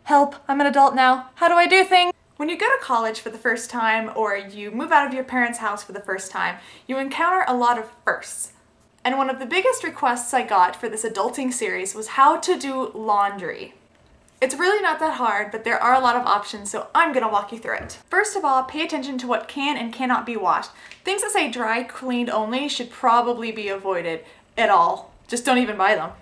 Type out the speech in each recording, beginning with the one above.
Help, I'm an adult now. How do I do things? When you go to college for the first time or you move out of your parents' house for the first time, you encounter a lot of firsts. And one of the biggest requests I got for this adulting series was how to do laundry. It's really not that hard, but there are a lot of options, so I'm gonna walk you through it. First of all, pay attention to what can and cannot be washed. Things that say dry cleaned only should probably be avoided at all. Just don't even buy them.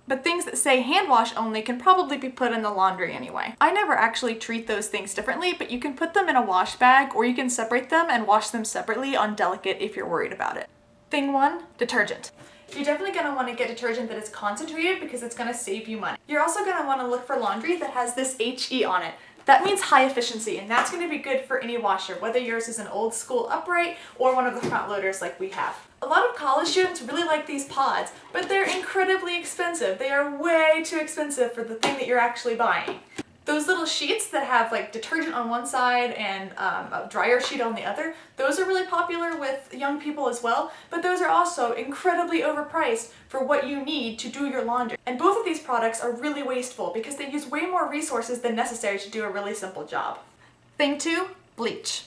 But things that say hand wash only can probably be put in the laundry anyway. I never actually treat those things differently, but you can put them in a wash bag or you can separate them and wash them separately on delicate if you're worried about it. Thing 1, detergent. You're definitely going to want to get detergent that is concentrated because it's going to save you money. You're also going to want to look for laundry that has this HE on it. That means high efficiency, and that's going to be good for any washer, whether yours is an old school upright or one of the front loaders like we have. A lot of college students really like these pods, but they're incredibly expensive. They are way too expensive for the thing that you're actually buying. Those little sheets that have like detergent on one side and a dryer sheet on the other, those are really popular with young people as well, but those are also incredibly overpriced for what you need to do your laundry. And both of these products are really wasteful because they use way more resources than necessary to do a really simple job. Thing 2, bleach.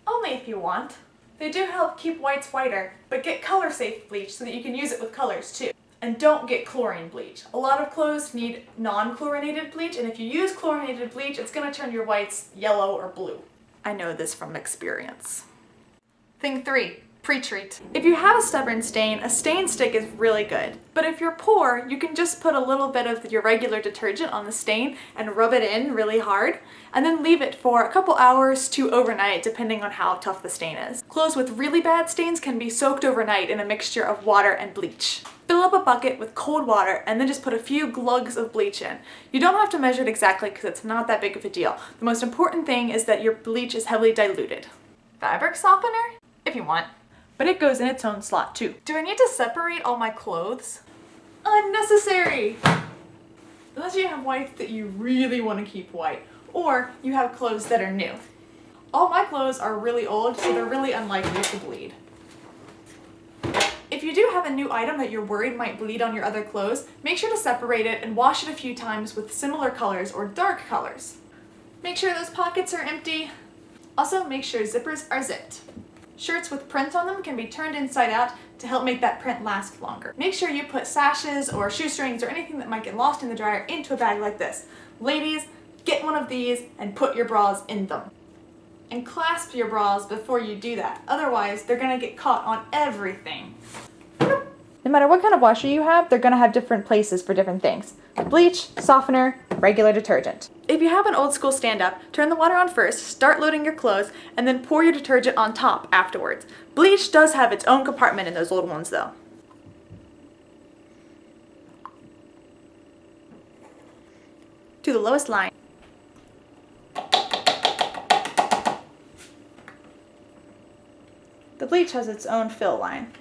Only if you want. They do help keep whites whiter, but get color safe bleach so that you can use it with colors too. And don't get chlorine bleach. A lot of clothes need non-chlorinated bleach, and if you use chlorinated bleach, it's gonna turn your whites yellow or blue. I know this from experience. Thing 3, Pretreat. If you have a stubborn stain, a stain stick is really good. But if you're poor, you can just put a little bit of your regular detergent on the stain and rub it in really hard, and then leave it for a couple hours to overnight, depending on how tough the stain is. Clothes with really bad stains can be soaked overnight in a mixture of water and bleach. Fill up a bucket with cold water and then just put a few glugs of bleach in. You don't have to measure it exactly because it's not that big of a deal. The most important thing is that your bleach is heavily diluted. Fabric softener? If you want. But it goes in its own slot too. Do I need to separate all my clothes? Unnecessary! Unless you have whites that you really want to keep white, or you have clothes that are new. All my clothes are really old, so they're really unlikely to bleed. If you do have a new item that you're worried might bleed on your other clothes, make sure to separate it and wash it a few times with similar colors or dark colors. Make sure those pockets are empty. Also, make sure zippers are zipped. Shirts with prints on them can be turned inside out to help make that print last longer. Make sure you put sashes or shoestrings or anything that might get lost in the dryer into a bag like this. Ladies, get one of these and put your bras in them. And clasp your bras before you do that. Otherwise, they're gonna get caught on everything. No matter what kind of washer you have, they're gonna have different places for different things. Bleach, softener, regular detergent. If you have an old school stand-up, turn the water on first, start loading your clothes, and then pour your detergent on top afterwards. Bleach does have its own compartment in those old ones though. To the lowest line. The bleach has its own fill line.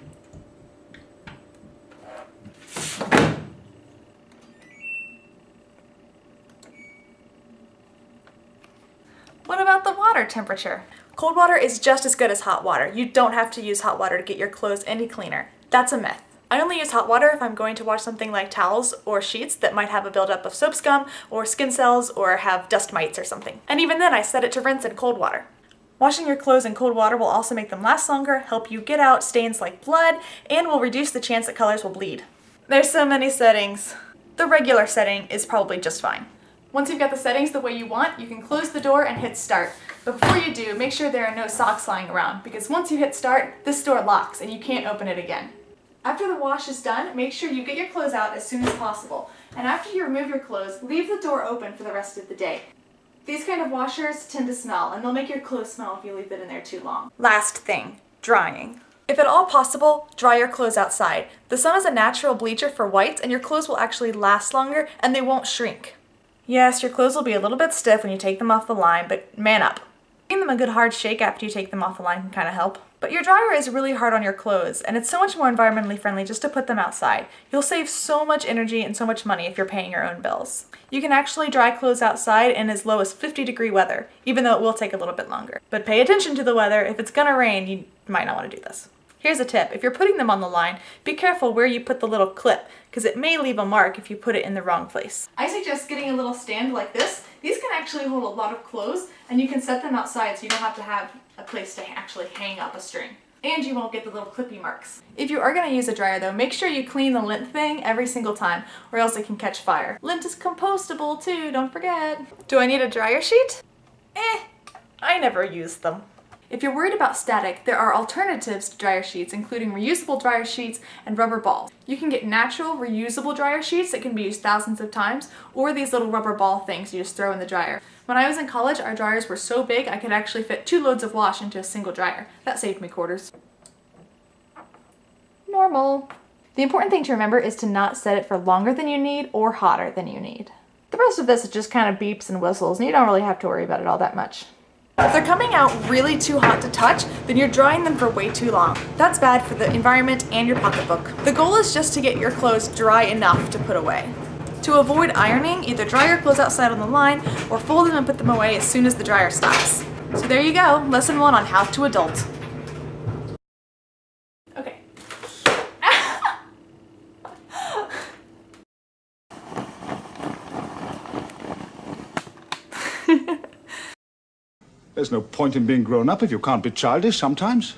What about the water temperature? Cold water is just as good as hot water. You don't have to use hot water to get your clothes any cleaner. That's a myth. I only use hot water if I'm going to wash something like towels or sheets that might have a buildup of soap scum or skin cells or have dust mites or something. And even then I set it to rinse in cold water. Washing your clothes in cold water will also make them last longer, help you get out stains like blood, and will reduce the chance that colors will bleed. There's so many settings. The regular setting is probably just fine. Once you've got the settings the way you want, you can close the door and hit start. But before you do, make sure there are no socks lying around, because once you hit start, this door locks and you can't open it again. After the wash is done, make sure you get your clothes out as soon as possible. And after you remove your clothes, leave the door open for the rest of the day. These kind of washers tend to smell, and they'll make your clothes smell if you leave it in there too long. Last thing, drying. If at all possible, dry your clothes outside. The sun is a natural bleacher for whites, and your clothes will actually last longer and they won't shrink. Yes, your clothes will be a little bit stiff when you take them off the line, but man up. Giving them a good hard shake after you take them off the line can kind of help. But your dryer is really hard on your clothes, and it's so much more environmentally friendly just to put them outside. You'll save so much energy and so much money if you're paying your own bills. You can actually dry clothes outside in as low as 50-degree weather, even though it will take a little bit longer. But pay attention to the weather. If it's gonna rain, you might not want to do this. Here's a tip. If you're putting them on the line, be careful where you put the little clip, because it may leave a mark if you put it in the wrong place. I suggest getting a little stand like this These can actually hold a lot of clothes, and you can set them outside so you don't have to have a place to actually hang up a string. And you won't get the little clippy marks. If you are going to use a dryer though, make sure you clean the lint thing every single time, or else it can catch fire. Lint is compostable too, don't forget. Do I need a dryer sheet? I never use them. If you're worried about static, there are alternatives to dryer sheets, including reusable dryer sheets and rubber balls. You can get natural, reusable dryer sheets that can be used thousands of times, or these little rubber ball things you just throw in the dryer. When I was in college, our dryers were so big I could actually fit 2 loads of wash into a single dryer. That saved me quarters. Normal. The important thing to remember is to not set it for longer than you need or hotter than you need. The rest of this is just kind of beeps and whistles, and you don't really have to worry about it all that much. If they're coming out really too hot to touch, then you're drying them for way too long. That's bad for the environment and your pocketbook. The goal is just to get your clothes dry enough to put away. To avoid ironing, either dry your clothes outside on the line or fold them and put them away as soon as the dryer stops. So there you go, lesson 1 on how to adult. Okay. There's no point in being grown up if you can't be childish sometimes.